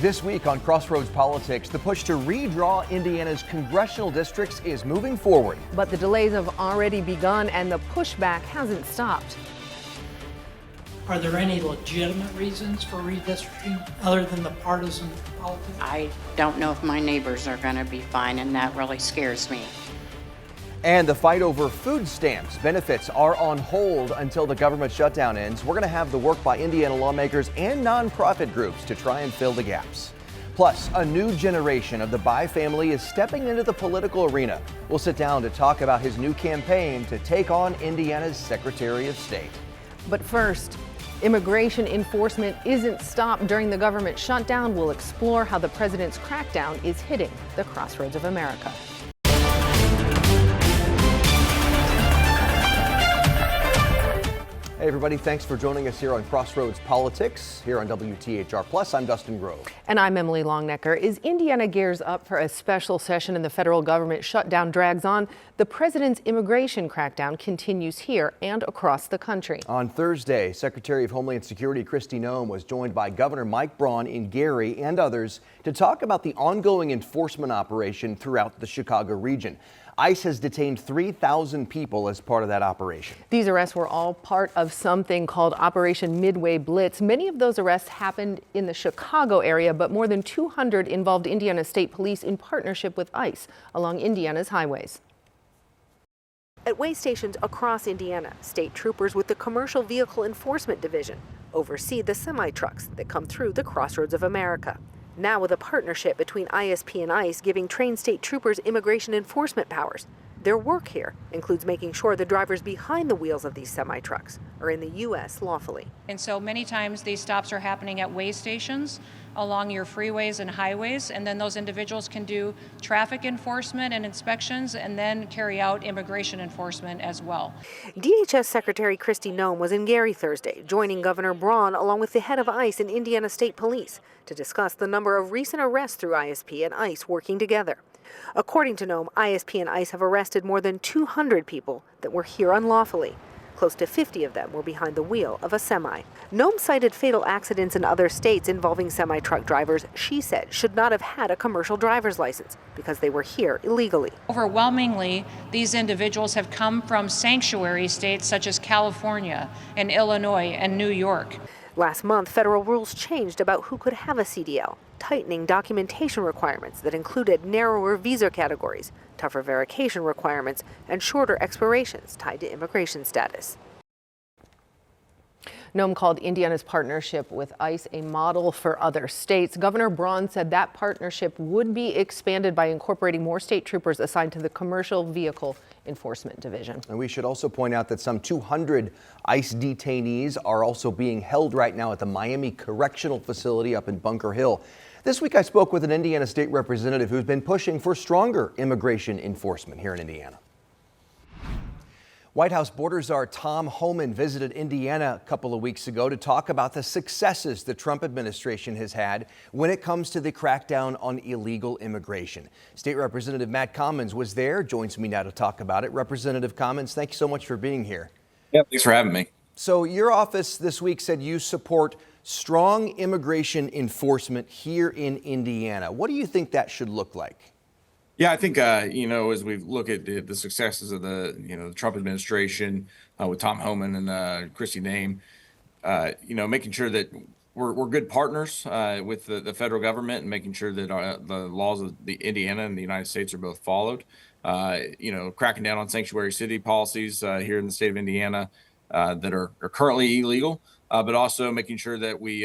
This week on Crossroads Politics, the push to redraw Indiana's congressional districts is moving forward. But the delays have already begun and the pushback hasn't stopped. Are there any legitimate reasons for redistricting other than the partisan politics? I don't know if my neighbors are going to be fine, and that really scares me. And the fight over food stamps benefits are on hold until the government shutdown ends. We're going to have the work by Indiana lawmakers and nonprofit groups to try and fill the gaps. Plus, a new generation of the Bai family is stepping into the political arena. We'll sit down to talk about his new campaign to take on Indiana's Secretary of State. But first, immigration enforcement isn't stopped during the government shutdown. We'll explore how the president's crackdown is hitting the crossroads of America. Hey everybody, thanks for joining us here on Crossroads Politics, here on WTHR Plus. I'm Dustin Grove. And I'm Emily Longnecker. As Indiana gears up for a special session and the federal government shutdown drags on, the president's immigration crackdown continues here and across the country. On Thursday, Secretary of Homeland Security Kristi Noem was joined by Governor Mike Braun in Gary and others to talk about the ongoing enforcement operation throughout the Chicago region. ICE has detained 3,000 people as part of that operation. These arrests were all part of something called Operation Midway Blitz. Many of those arrests happened in the Chicago area, but more than 200 involved Indiana State Police in partnership with ICE along Indiana's highways. At way stations across Indiana, state troopers with the Commercial Vehicle Enforcement Division oversee the semi-trucks that come through the crossroads of America. Now with a partnership between ISP and ICE giving trained state troopers immigration enforcement powers. Their work here includes making sure the drivers behind the wheels of these semi-trucks are in the U.S. lawfully. And so many times these stops are happening at way stations along your freeways and highways, and then those individuals can do traffic enforcement and inspections and then carry out immigration enforcement as well. DHS Secretary Kristi Noem was in Gary Thursday, joining Governor Braun along with the head of ICE and Indiana State Police to discuss the number of recent arrests through ISP and ICE working together. According to Noem, ISP and ICE have arrested more than 200 people that were here unlawfully. Close to 50 of them were behind the wheel of a semi. Noem cited fatal accidents in other states involving semi-truck drivers she said should not have had a commercial driver's license because they were here illegally. Overwhelmingly, these individuals have come from sanctuary states such as California and Illinois and New York. Last month, federal rules changed about who could have a CDL, tightening documentation requirements that included narrower visa categories, tougher verification requirements, and shorter expirations tied to immigration status. Noem called Indiana's partnership with ICE a model for other states. Governor Braun said that partnership would be expanded by incorporating more state troopers assigned to the Commercial Vehicle Enforcement Division. And we should also point out that some 200 ICE detainees are also being held right now at the Miami Correctional Facility up in Bunker Hill. This week I spoke with an Indiana state representative who's been pushing for stronger immigration enforcement here in Indiana. White House border czar Tom Homan visited Indiana a couple of weeks ago to talk about the successes the Trump administration has had when it comes to the crackdown on illegal immigration. State Representative Matt Commons was there, joins me now to talk about it. Representative Commons, thank you so much for being here. Yeah, thanks for having me. So your office this week said you support strong immigration enforcement here in Indiana. What do you think that should look like? Yeah, I think, as we look at the successes of the Trump administration with Tom Homan and Kristi Noem, making sure that we're good partners with the federal government and making sure that the laws of the Indiana and the United States are both followed. Cracking down on sanctuary city policies here in the state of Indiana that are currently illegal, but also making sure that we,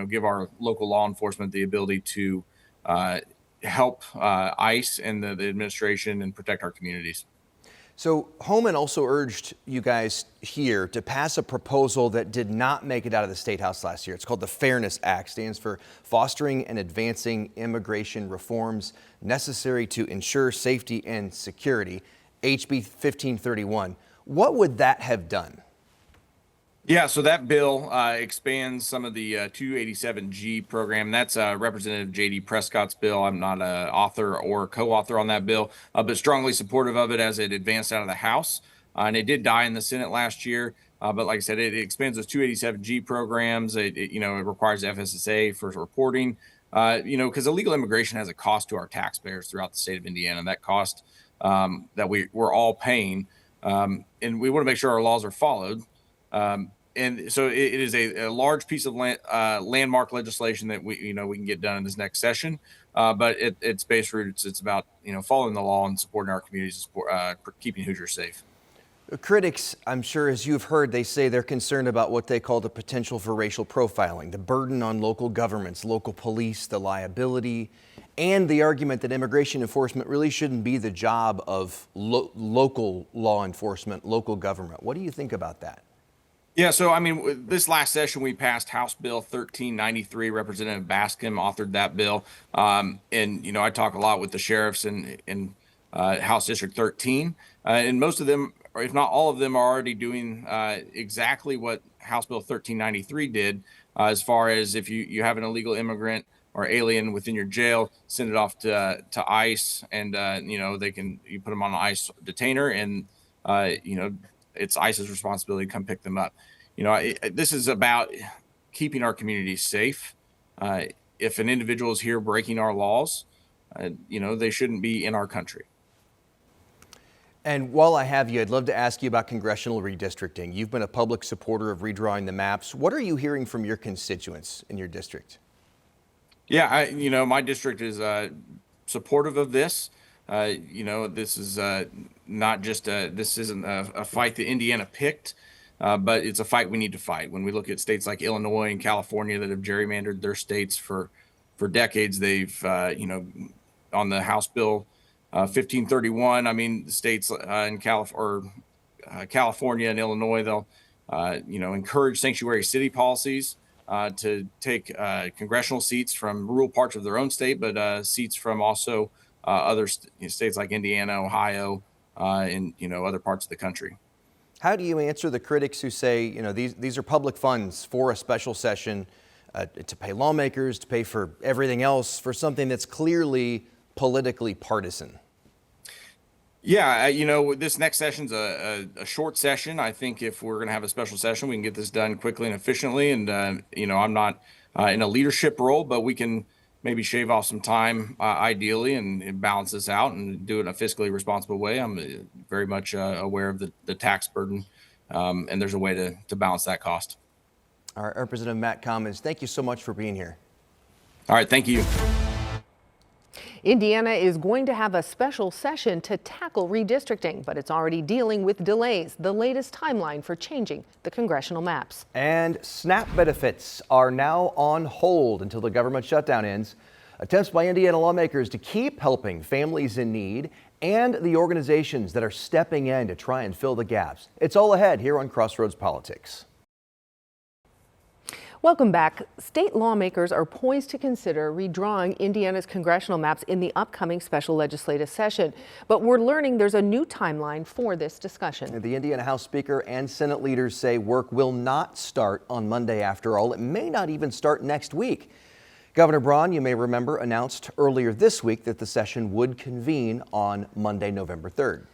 give our local law enforcement the ability to help ICE and the administration and protect our communities. So Homan also urged you guys here to pass a proposal that did not make it out of the State House last year. It's called the Fairness Act, stands for Fostering and Advancing Immigration Reforms Necessary to Ensure Safety and Security, HB 1531. What would that have done? Yeah, so that bill expands some of the 287G program. That's Representative J.D. Prescott's bill. I'm not an author or co-author on that bill, but strongly supportive of it as it advanced out of the House. And it did die in the Senate last year. But like I said, it expands those 287G programs. It requires FSSA for reporting. because illegal immigration has a cost to our taxpayers throughout the state of Indiana. That cost that we're all paying, and we want to make sure our laws are followed. And so it is a large piece of landmark legislation that we can get done in this next session. But its base roots, it's about following the law and supporting our communities, keeping Hoosiers safe. Critics, I'm sure, as you've heard, they say they're concerned about what they call the potential for racial profiling, the burden on local governments, local police, the liability, and the argument that immigration enforcement really shouldn't be the job of local law enforcement, local government. What do you think about that? Yeah, so I mean, this last session we passed House Bill 1393. Representative Bascom authored that bill, and I talk a lot with the sheriffs in House District 13, and most of them, or if not all of them, are already doing exactly what House Bill 1393 did, as far as if you have an illegal immigrant or alien within your jail, send it off to ICE, and you put them on an ICE detainer, and it's ICE's responsibility to come pick them up. This is about keeping our communities safe. If an individual is here breaking our laws, they shouldn't be in our country. And while I have you, I'd love to ask you about congressional redistricting. You've been a public supporter of redrawing the maps. What are you hearing from your constituents in your district? Yeah, my district is supportive of this. This is not just this isn't a fight that Indiana picked, but it's a fight we need to fight. When we look at states like Illinois and California that have gerrymandered their states for decades, they've on the House Bill 1531. I mean, the states in California and Illinois, they'll encourage sanctuary city policies to take congressional seats from rural parts of their own state, but seats from also other states like Indiana, Ohio, and other parts of the country. How do you answer the critics who say these are public funds for a special session to pay lawmakers, to pay for everything else, for something that's clearly politically partisan? Yeah, this next session's a short session. I think if we're going to have a special session, we can get this done quickly and efficiently. And I'm not in a leadership role, but we can maybe shave off some time, ideally, and balance this out and do it in a fiscally responsible way. I'm very much aware of the tax burden, and there's a way to balance that cost. All right, Representative Matt Commons, thank you so much for being here. All right, thank you. Indiana is going to have a special session to tackle redistricting, but it's already dealing with delays, the latest timeline for changing the congressional maps. And SNAP benefits are now on hold until the government shutdown ends. Attempts by Indiana lawmakers to keep helping families in need and the organizations that are stepping in to try and fill the gaps. It's all ahead here on Crossroads Politics. Welcome back. State lawmakers are poised to consider redrawing Indiana's congressional maps in the upcoming special legislative session. But we're learning there's a new timeline for this discussion. The Indiana House Speaker and Senate leaders say work will not start on Monday after all. It may not even start next week. Governor Braun, you may remember, announced earlier this week that the session would convene on Monday, November 3rd.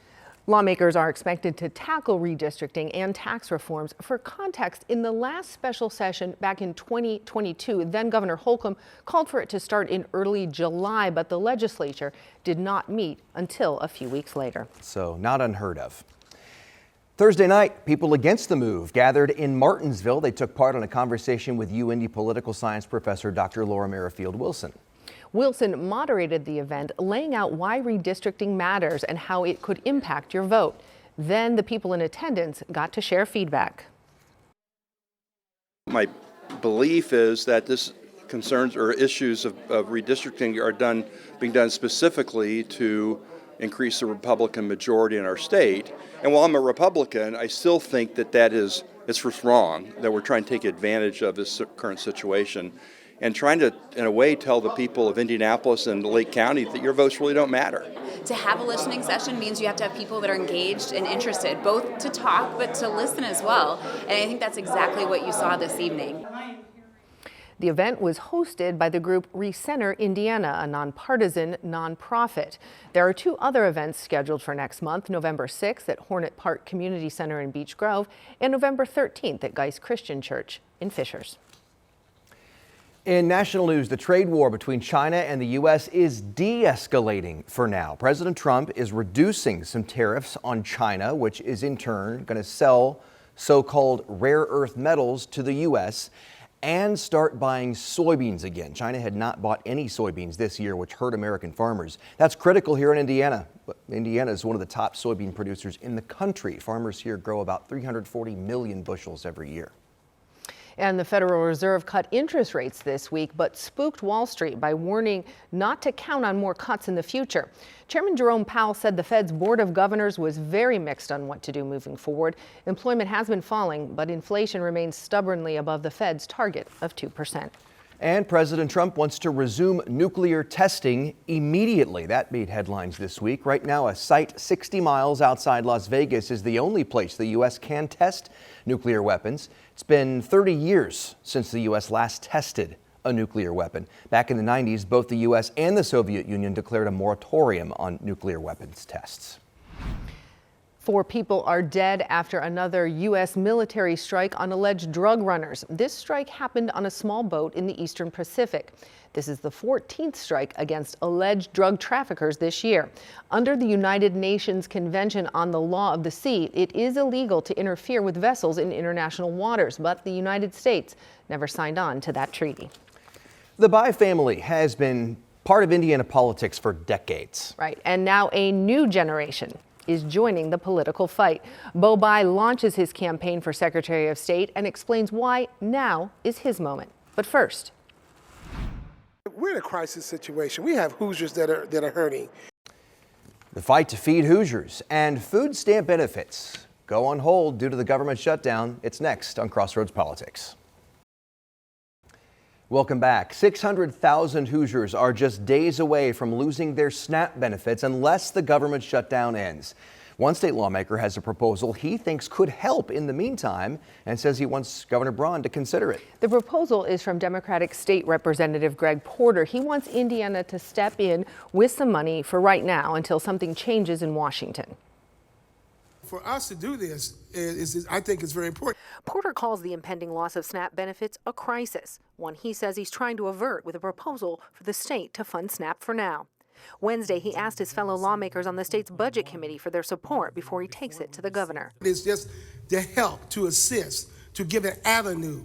Lawmakers are expected to tackle redistricting and tax reforms. For context, in the last special session back in 2022, then Governor Holcomb called for it to start in early July, but the legislature did not meet until a few weeks later. So not unheard of. Thursday night, people against the move gathered in Martinsville. They took part in a conversation with UIndy political science professor Dr. Laura Merrifield Wilson. Wilson moderated the event, laying out why redistricting matters and how it could impact your vote. Then the people in attendance got to share feedback. My belief is that this concerns or issues of redistricting are being done specifically to increase the Republican majority in our state. And while I'm a Republican, I still think that it's just wrong, that we're trying to take advantage of this current situation and trying to, in a way, tell the people of Indianapolis and Lake County that your votes really don't matter. To have a listening session means you have to have people that are engaged and interested, both to talk but to listen as well. And I think that's exactly what you saw this evening. The event was hosted by the group Recenter Indiana, a nonpartisan nonprofit. There are two other events scheduled for next month, November 6th at Hornet Park Community Center in Beech Grove and November 13th at Geist Christian Church in Fishers. In national news, the trade war between China and the U.S. is de-escalating for now. President Trump is reducing some tariffs on China, which is in turn going to sell so-called rare earth metals to the U.S. and start buying soybeans again. China had not bought any soybeans this year, which hurt American farmers. That's critical here in Indiana. Indiana is one of the top soybean producers in the country. Farmers here grow about 340 million bushels every year. And the Federal Reserve cut interest rates this week, but spooked Wall Street by warning not to count on more cuts in the future. Chairman Jerome Powell said the Fed's Board of Governors was very mixed on what to do moving forward. Employment has been falling, but inflation remains stubbornly above the Fed's target of 2%. And President Trump wants to resume nuclear testing immediately. That made headlines this week. Right now, a site 60 miles outside Las Vegas is the only place the U.S. can test nuclear weapons. It's been 30 years since the U.S. last tested a nuclear weapon. Back in the 90s, both the U.S. and the Soviet Union declared a moratorium on nuclear weapons tests. 4 people are dead after another U.S. military strike on alleged drug runners. This strike happened on a small boat in the Eastern Pacific. This is the 14th strike against alleged drug traffickers this year. Under the United Nations Convention on the Law of the Sea, it is illegal to interfere with vessels in international waters, but the United States never signed on to that treaty. The Bai family has been part of Indiana politics for decades. Right, and now a new generation is joining the political fight. Bo Bai launches his campaign for Secretary of State and explains why now is his moment. But first, we're in a crisis situation. We have Hoosiers that are hurting. The fight to feed Hoosiers and food stamp benefits go on hold due to the government shutdown. It's next on Crossroads Politics. Welcome back. 600,000 Hoosiers are just days away from losing their SNAP benefits unless the government shutdown ends. One state lawmaker has a proposal he thinks could help in the meantime and says he wants Governor Braun to consider it. The proposal is from Democratic State Representative Greg Porter. He wants Indiana to step in with some money for right now until something changes in Washington. For us to do this, I think it's very important. Porter calls the impending loss of SNAP benefits a crisis, one he says he's trying to avert with a proposal for the state to fund SNAP for now. Wednesday, he asked his fellow lawmakers on the state's budget committee for their support before he takes it to the governor. It's just to help, to assist, to give an avenue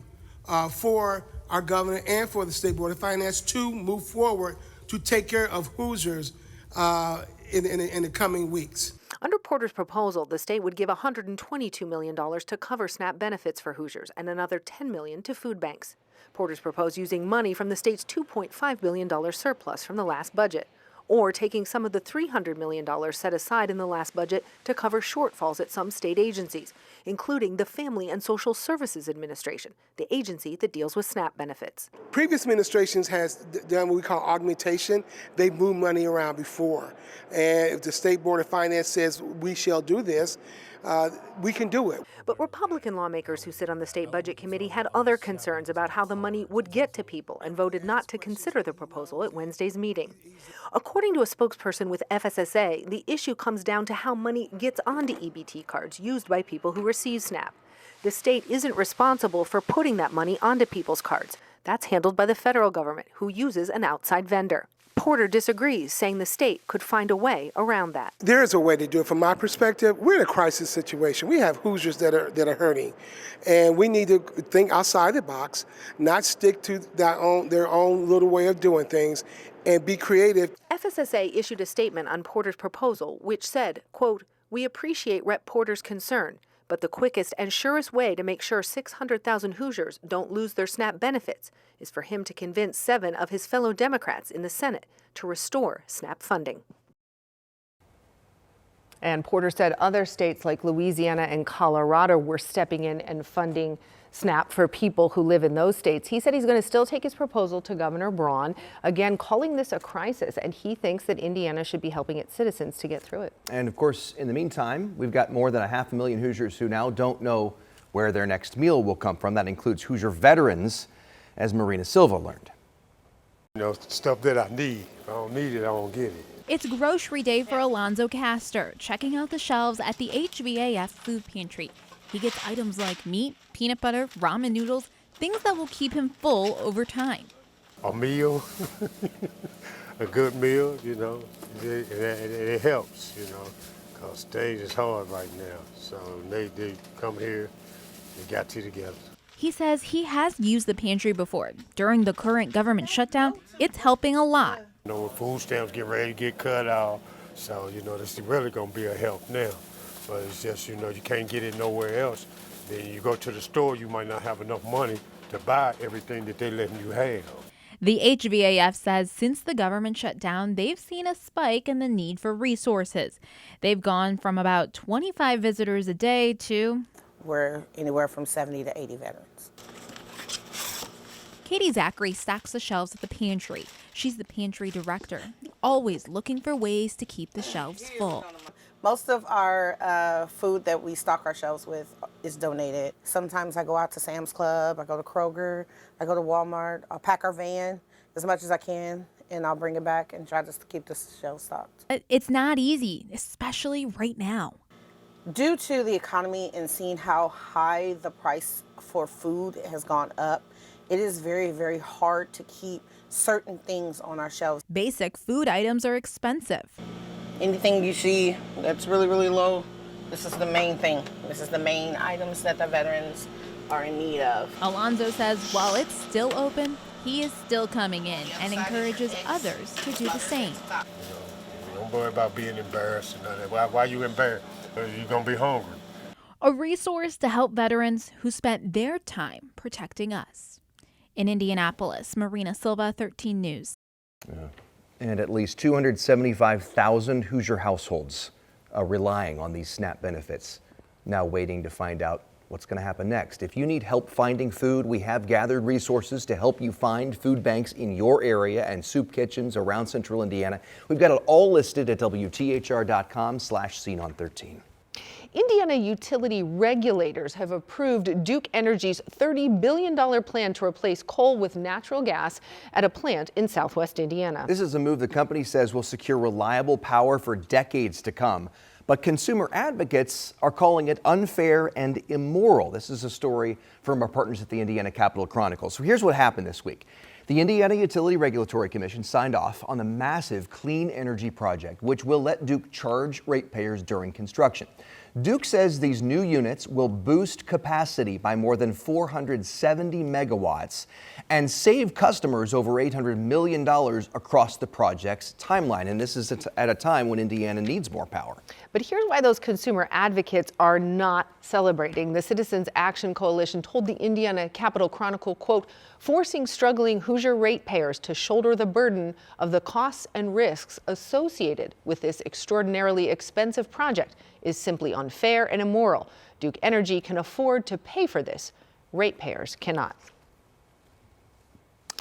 for our governor and for the State Board of Finance to move forward to take care of Hoosiers in the coming weeks. Under Porter's proposal, the state would give $122 million to cover SNAP benefits for Hoosiers and another $10 million to food banks. Porter's proposed using money from the state's $2.5 billion surplus from the last budget, or taking some of the $300 million set aside in the last budget to cover shortfalls at some state agencies, including the Family and Social Services Administration, the agency that deals with SNAP benefits. Previous administrations has done what we call augmentation. They've moved money around before. And if the State Board of Finance says we shall do this, we can do it. But Republican lawmakers who sit on the state budget committee had other concerns about how the money would get to people and voted not to consider the proposal at Wednesday's meeting. According to a spokesperson with FSSA, the issue comes down to how money gets onto EBT cards used by people who receive SNAP. The state isn't responsible for putting that money onto people's cards. That's handled by the federal government, who uses an outside vendor. Porter disagrees, saying the state could find a way around that. There is a way to do it. From my perspective, we're in a crisis situation. We have Hoosiers that are hurting, and we need to think outside the box, not stick to their own little way of doing things, and be creative. FSSA issued a statement on Porter's proposal, which said, quote, "We appreciate Rep. Porter's concern, but the quickest and surest way to make sure 600,000 Hoosiers don't lose their SNAP benefits is for him to convince 7 of his fellow Democrats in the Senate to restore SNAP funding." And Porter said other states like Louisiana and Colorado were stepping in and funding SNAP for people who live in those states. He said he's going to still take his proposal to Governor Braun, again calling this a crisis, and he thinks that Indiana should be helping its citizens to get through it. And of course, in the meantime, we've got more than 500,000 Hoosiers who now don't know where their next meal will come from. That includes Hoosier veterans, as Marina Silva learned. You know, stuff that I need. If I don't need it, I don't get it. It's grocery day for Alonzo Castor, checking out the shelves at the HVAF food pantry. He gets items like meat, peanut butter, ramen noodles, things that will keep him full over time. a meal, a good meal, you know, it helps, you know, because things is hard right now. So they come here and got you together. He says he has used the pantry before. During the current government shutdown, it's helping a lot. You know, when food stamps get ready to get cut off, so, you know, this is really going to be a help now. But it's just, you know, you can't get it nowhere else. Then you go to the store, you might not have enough money to buy everything that they're letting you have. The HVAF says since the government shut down, they've seen a spike in the need for resources. They've gone from about 25 visitors a day to... We're anywhere from 70 to 80 veterans. Katie Zachary stocks the shelves at the pantry. She's the pantry director, always looking for ways to keep the shelves full. Most of our food that we stock our shelves with is donated. Sometimes I go out to Sam's Club, I go to Kroger, I go to Walmart. I'll pack our van as much as I can, and I'll bring it back and try just to keep the shelves stocked. It's not easy, especially right now. Due to the economy and seeing how high the price for food has gone up, it is very, very hard to keep certain things on our shelves. Basic food items are expensive. Anything you see that's really, really low, this is the main thing. This is the main items that the veterans are in need of. Alonzo says while it's still open, he is still coming in and encourages others to do the same. Don't worry about being embarrassed. Why are you embarrassed? You're going to be hungry. A resource to help veterans who spent their time protecting us. In Indianapolis, Marina Silva, 13 News. Yeah. And at least 275,000 Hoosier households are relying on these SNAP benefits, now waiting to find out what's going to happen next. If you need help finding food, we have gathered resources to help you find food banks in your area and soup kitchens around central Indiana. We've got it all listed at WTHR.com/SeenOn13. Indiana utility regulators have approved Duke Energy's $30 billion plan to replace coal with natural gas at a plant in southwest Indiana. This is a move the company says will secure reliable power for decades to come. But consumer advocates are calling it unfair and immoral. This is a story from our partners at the Indiana Capitol Chronicle. So here's what happened this week. The Indiana Utility Regulatory Commission signed off on the massive clean energy project, which will let Duke charge ratepayers during construction. Duke says these new units will boost capacity by more than 470 megawatts and save customers over $800 million across the project's timeline. And this is at a time when Indiana needs more power. But here's why those consumer advocates are not celebrating. The Citizens Action Coalition told the Indiana Capitol Chronicle, quote, forcing struggling Hoosier ratepayers to shoulder the burden of the costs and risks associated with this extraordinarily expensive project is simply unfair and immoral. Duke Energy can afford to pay for this. Ratepayers cannot.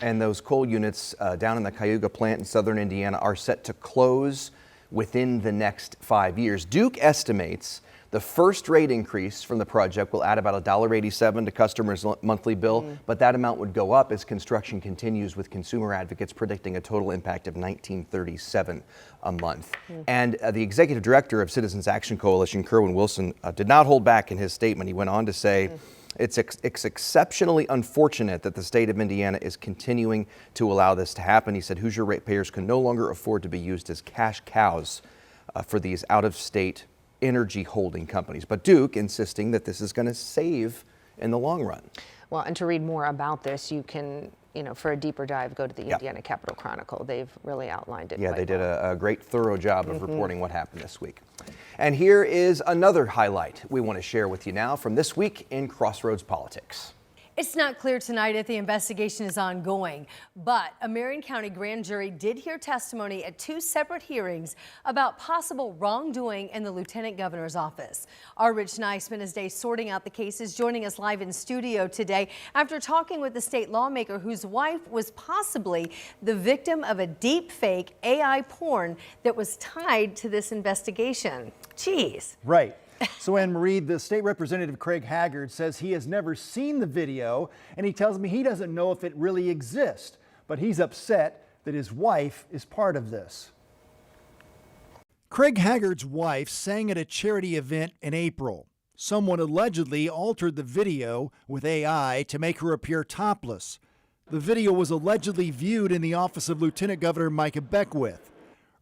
And those coal units down in the Cayuga plant in southern Indiana are set to close within the next 5 years. Duke estimates the first rate increase from the project will add about $1.87 to customers' monthly bill, but that amount would go up as construction continues, with consumer advocates predicting a total impact of $19.37 a month. And the executive director of Citizens Action Coalition, Kerwin Wilson, did not hold back in his statement. He went on to say, it's exceptionally unfortunate that the state of Indiana is continuing to allow this to happen. He said Hoosier ratepayers can no longer afford to be used as cash cows for these out-of-state energy holding companies. But Duke insisting that this is going to save in the long run. Well, and to read more about this, you can, for a deeper dive, go to the Indiana Capitol Chronicle. They've really outlined it. Yeah, they did a great, thorough job of reporting what happened this week. And here is another highlight we want to share with you now from this week in Crossroads Politics. It's not clear tonight if the investigation is ongoing, but a Marion County grand jury did hear testimony at 2 separate hearings about possible wrongdoing in the lieutenant governor's office. Our Rich Nye spent his day sorting out the cases, joining us live in studio today after talking with the state lawmaker whose wife was possibly the victim of a deep fake AI porn that was tied to this investigation. Jeez. Right. So Anne Marie, the state representative Craig Haggard says he has never seen the video, and he tells me he doesn't know if it really exists, but he's upset that his wife is part of this. Craig Haggard's wife sang at a charity event in April. Someone allegedly altered the video with AI to make her appear topless. The video was allegedly viewed in the office of Lieutenant Governor Micah Beckwith.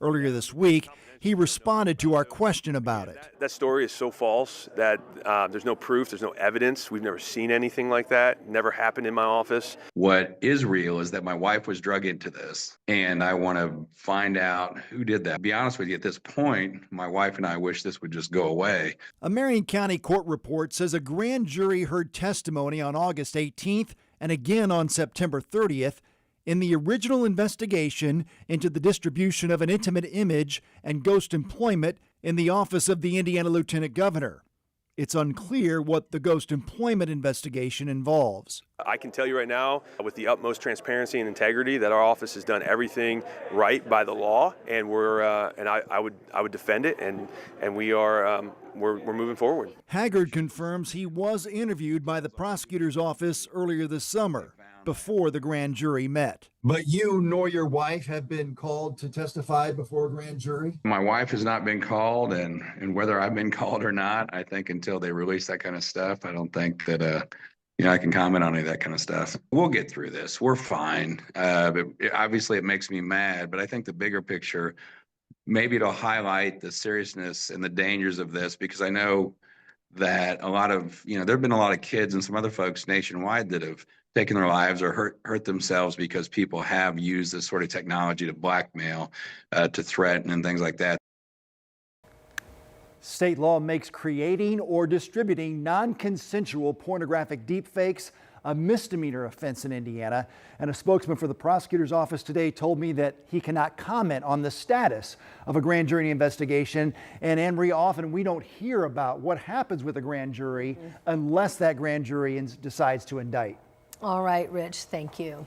Earlier this week, he responded to our question about it. That story is so false that there's no proof, there's no evidence. We've never seen anything like that. Never happened in my office. What is real is that my wife was drug into this, and I want to find out who did that. To be honest with you, at this point, my wife and I wish this would just go away. A Marion County court report says a grand jury heard testimony on August 18th and again on September 30th in the original investigation into the distribution of an intimate image and ghost employment in the office of the Indiana Lieutenant Governor. It's unclear what the ghost employment investigation involves. I can tell you right now, with the utmost transparency and integrity, that our office has done everything right by the law, and I would defend it, and we're moving forward. Haggard confirms he was interviewed by the prosecutor's office earlier this summer, before the grand jury met. But you nor your wife have been called to testify before a grand jury? My wife has not been called, and whether I've been called or not, I think until they release that kind of stuff, I don't think that I can comment on any of that kind of stuff. We'll get through this. We're fine. Obviously, it makes me mad, but I think the bigger picture, maybe it'll highlight the seriousness and the dangers of this, because I know that a lot of, there have been a lot of kids and some other folks nationwide that have taken their lives or hurt themselves because people have used this sort of technology to blackmail, to threaten and things like that. State law makes creating or distributing non-consensual pornographic deepfakes a misdemeanor offense in Indiana, and a spokesman for the prosecutor's office today told me that he cannot comment on the status of a grand jury investigation. And Anne-Marie, often we don't hear about what happens with a grand jury unless that grand jury decides to indict. All right, Rich, thank you.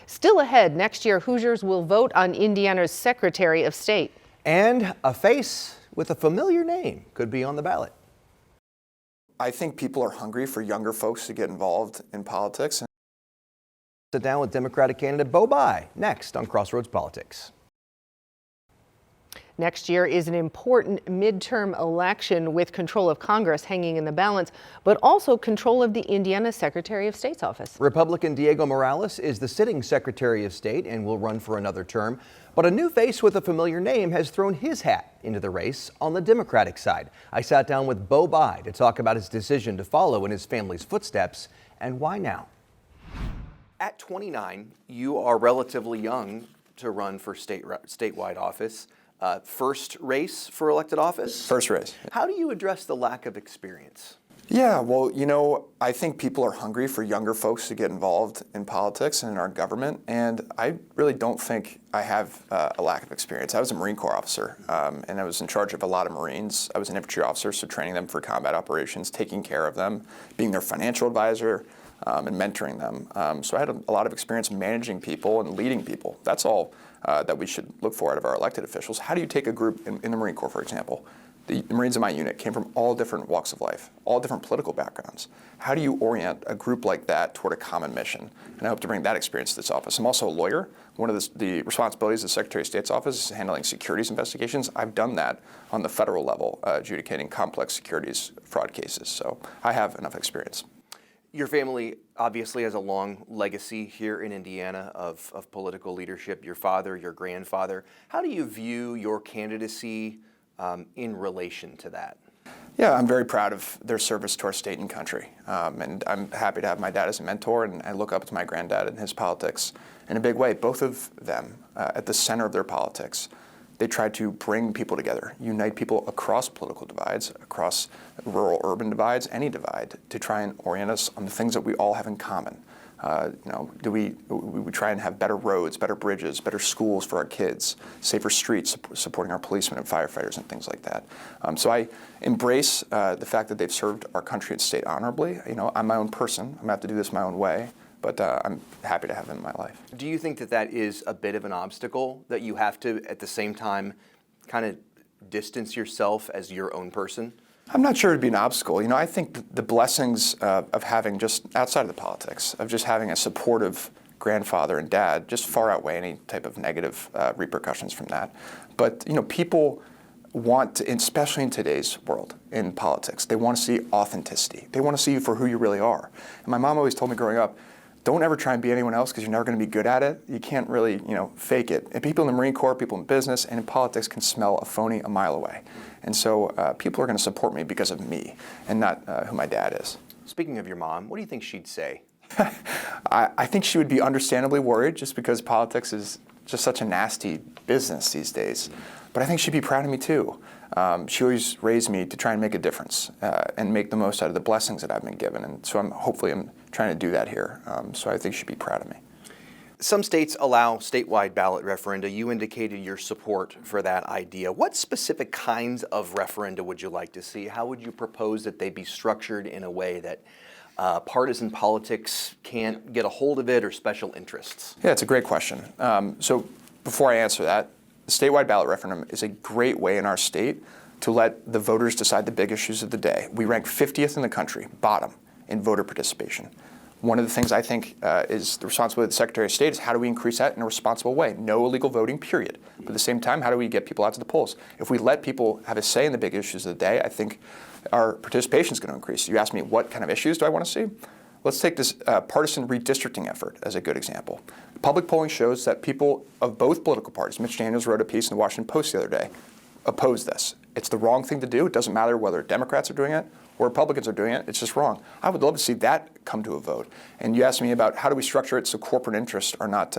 Still ahead, next year, Hoosiers will vote on Indiana's Secretary of State. And a face with a familiar name could be on the ballot. I think people are hungry for younger folks to get involved in politics. Sit down with Democratic candidate Bo Bai next on Crossroads Politics. Next year is an important midterm election with control of Congress hanging in the balance, but also control of the Indiana Secretary of State's office. Republican Diego Morales is the sitting Secretary of State and will run for another term. But a new face with a familiar name has thrown his hat into the race on the Democratic side. I sat down with Bo Bai to talk about his decision to follow in his family's footsteps and why now. At 29, you are relatively young to run for statewide office. First race for elected office? First race. How do you address the lack of experience? Yeah, well, I think people are hungry for younger folks to get involved in politics and in our government, and I really don't think I have a lack of experience. I was a Marine Corps officer, and I was in charge of a lot of Marines. I was an infantry officer, so training them for combat operations, taking care of them, being their financial advisor, and mentoring them. So I had a lot of experience managing people and leading people. That's all that we should look for out of our elected officials. How do you take a group in the Marine Corps, for example? The Marines in my unit came from all different walks of life, all different political backgrounds. How do you orient a group like that toward a common mission? And I hope to bring that experience to this office. I'm also a lawyer. One of the responsibilities of the Secretary of State's office is handling securities investigations. I've done that on the federal level, adjudicating complex securities fraud cases. So I have enough experience. Your family obviously has a long legacy here in Indiana of political leadership. Your father, your grandfather. How do you view your candidacy in relation to that? Yeah, I'm very proud of their service to our state and country. And I'm happy to have my dad as a mentor, and I look up to my granddad and his politics in a big way. Both of them, at the center of their politics, they try to bring people together, unite people across political divides, across rural-urban divides, any divide, to try and orient us on the things that we all have in common. We try and have better roads, better bridges, better schools for our kids, safer streets, supporting our policemen and firefighters and things like that. So I embrace the fact that they've served our country and state honorably. I'm my own person. I'm gonna have to do this my own way, but I'm happy to have them in my life. Do you think that is a bit of an obstacle, that you have to, at the same time, kind of distance yourself as your own person? I'm not sure it'd be an obstacle. I think the blessings of having, just outside of the politics, of just having a supportive grandfather and dad just far outweigh any type of negative repercussions from that. But, people want to, especially in today's world, in politics, they want to see authenticity. They want to see you for who you really are. And my mom always told me growing up, don't ever try and be anyone else because you're never going to be good at it. You can't really, fake it. And people in the Marine Corps, people in business, and in politics can smell a phony a mile away. And so people are going to support me because of me and not who my dad is. Speaking of your mom, what do you think she'd say? I think she would be understandably worried just because politics is just such a nasty business these days. But I think she'd be proud of me too. She always raised me to try and make a difference and make the most out of the blessings that I've been given. And so hopefully I'm trying to do that here. So I think she'd be proud of me. Some states allow statewide ballot referenda. You indicated your support for that idea. What specific kinds of referenda would you like to see? How would you propose that they be structured in a way that partisan politics can't get a hold of it, or special interests? Yeah, it's a great question. So before I answer that, the statewide ballot referendum is a great way in our state to let the voters decide the big issues of the day. We rank 50th in the country, bottom, in voter participation. One of the things I think is the responsibility of the Secretary of State is how do we increase that in a responsible way? No illegal voting, period. But at the same time, how do we get people out to the polls? If we let people have a say in the big issues of the day, I think our participation is going to increase. You asked me what kind of issues do I want to see? Let's take this partisan redistricting effort as a good example. Public polling shows that people of both political parties, Mitch Daniels wrote a piece in the Washington Post the other day, oppose this. It's the wrong thing to do. It doesn't matter whether Democrats are doing it or Republicans are doing it. It's just wrong. I would love to see that come to a vote. And you asked me about how do we structure it so corporate interests are not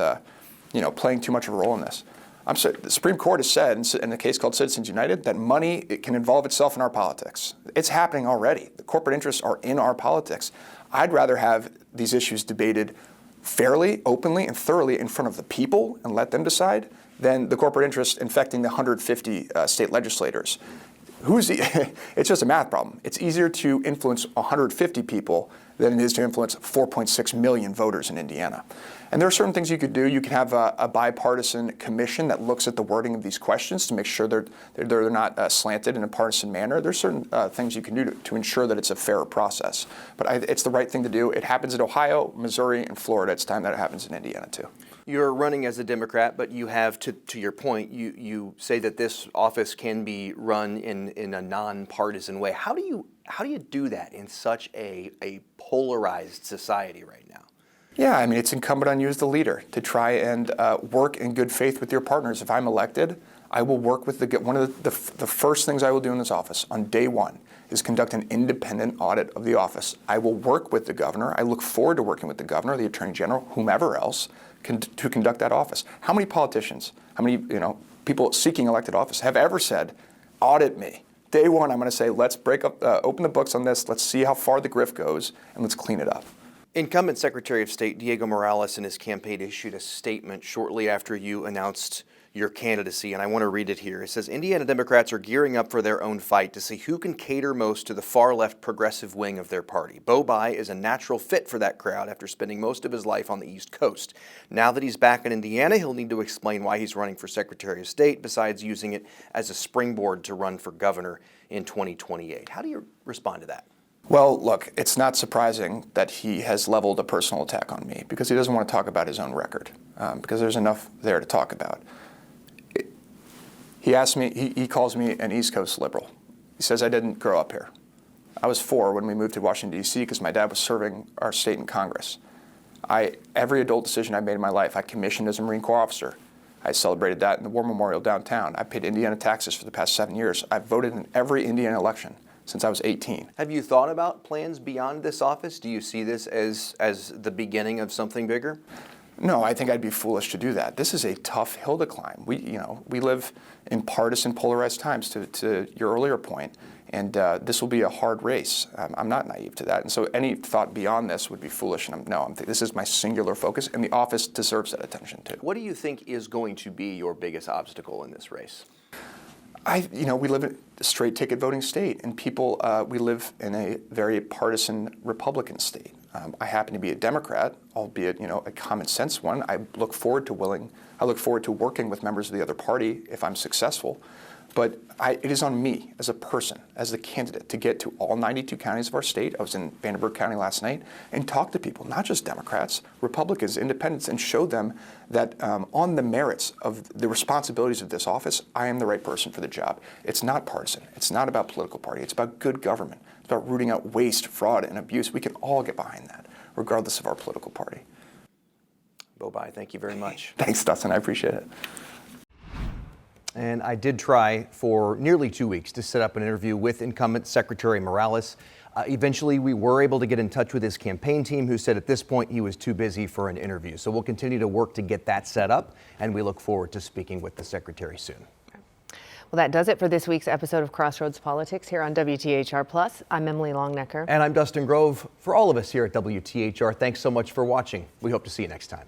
playing too much of a role in this. I'm sorry, the Supreme Court has said in a case called Citizens United that money can involve itself in our politics. It's happening already. The corporate interests are in our politics. I'd rather have these issues debated fairly, openly, and thoroughly in front of the people and let them decide than the corporate interests infecting the 150 state legislators. It's just a math problem. It's easier to influence 150 people than it is to influence 4.6 million voters in Indiana. And there are certain things you could do. You could have a bipartisan commission that looks at the wording of these questions to make sure they're not slanted in a partisan manner. There's certain things you can do to ensure that it's a fairer process. But it's the right thing to do. It happens in Ohio, Missouri, and Florida. It's time that it happens in Indiana too. You're running as a Democrat, but you have, to your point, you say that this office can be run in a nonpartisan way. How do you do that in such a polarized society right now? Yeah, I mean, it's incumbent on you as the leader to try and work in good faith with your partners. If I'm elected, I will work with one of the first things I will do in this office on day one is conduct an independent audit of the office. I will work with the governor. I look forward to working with the governor, the attorney general, whomever else, to conduct that office. How many politicians, how many people seeking elected office have ever said, audit me? Day one, I'm going to say, let's open the books on this. Let's see how far the grift goes, and let's clean it up. Incumbent Secretary of State Diego Morales in his campaign issued a statement shortly after you announced your candidacy, and I want to read it here. It says, Indiana Democrats are gearing up for their own fight to see who can cater most to the far-left progressive wing of their party. Bo Bai is a natural fit for that crowd after spending most of his life on the East Coast. Now that he's back in Indiana, he'll need to explain why he's running for Secretary of State, besides using it as a springboard to run for governor in 2028. How do you respond to that? Well, look, it's not surprising that he has leveled a personal attack on me because he doesn't want to talk about his own record, because there's enough there to talk about. He asked me, he calls me an East Coast liberal. He says I didn't grow up here. I was 4 when we moved to Washington, D.C. because my dad was serving our state in Congress. Every adult decision I made in my life, I commissioned as a Marine Corps officer. I celebrated that in the War Memorial downtown. I paid Indiana taxes for the past 7 years. I've voted in every Indiana election since I was 18. Have you thought about plans beyond this office? Do you see this as the beginning of something bigger? No, I think I'd be foolish to do that. This is a tough hill to climb. We live in partisan, polarized times, to your earlier point, and this will be a hard race. I'm not naive to that, and so any thought beyond this would be foolish. And this is my singular focus, and the office deserves that attention too. What do you think is going to be your biggest obstacle in this race? We live in a straight ticket voting state, and we live in a very partisan Republican state. I happen to be a Democrat, albeit a common sense one. I look forward to working with members of the other party if I'm successful. But it is on me as a person, as the candidate, to get to all 92 counties of our state. I was in Vanderburgh County last night and talk to people, not just Democrats, Republicans, Independents, and show them that on the merits of the responsibilities of this office, I am the right person for the job. It's not partisan. It's not about political party. It's about good government. It's about rooting out waste, fraud, and abuse. We can all get behind that, regardless of our political party. Bo Bai, thank you very much. Thanks, Dustin. I appreciate it. And I did try for nearly 2 weeks to set up an interview with incumbent Secretary Morales. Eventually, we were able to get in touch with his campaign team, who said at this point he was too busy for an interview. So we'll continue to work to get that set up, and we look forward to speaking with the Secretary soon. Well, that does it for this week's episode of Crossroads Politics here on WTHR+. I'm Emily Longnecker. And I'm Dustin Grove. For all of us here at WTHR, thanks so much for watching. We hope to see you next time.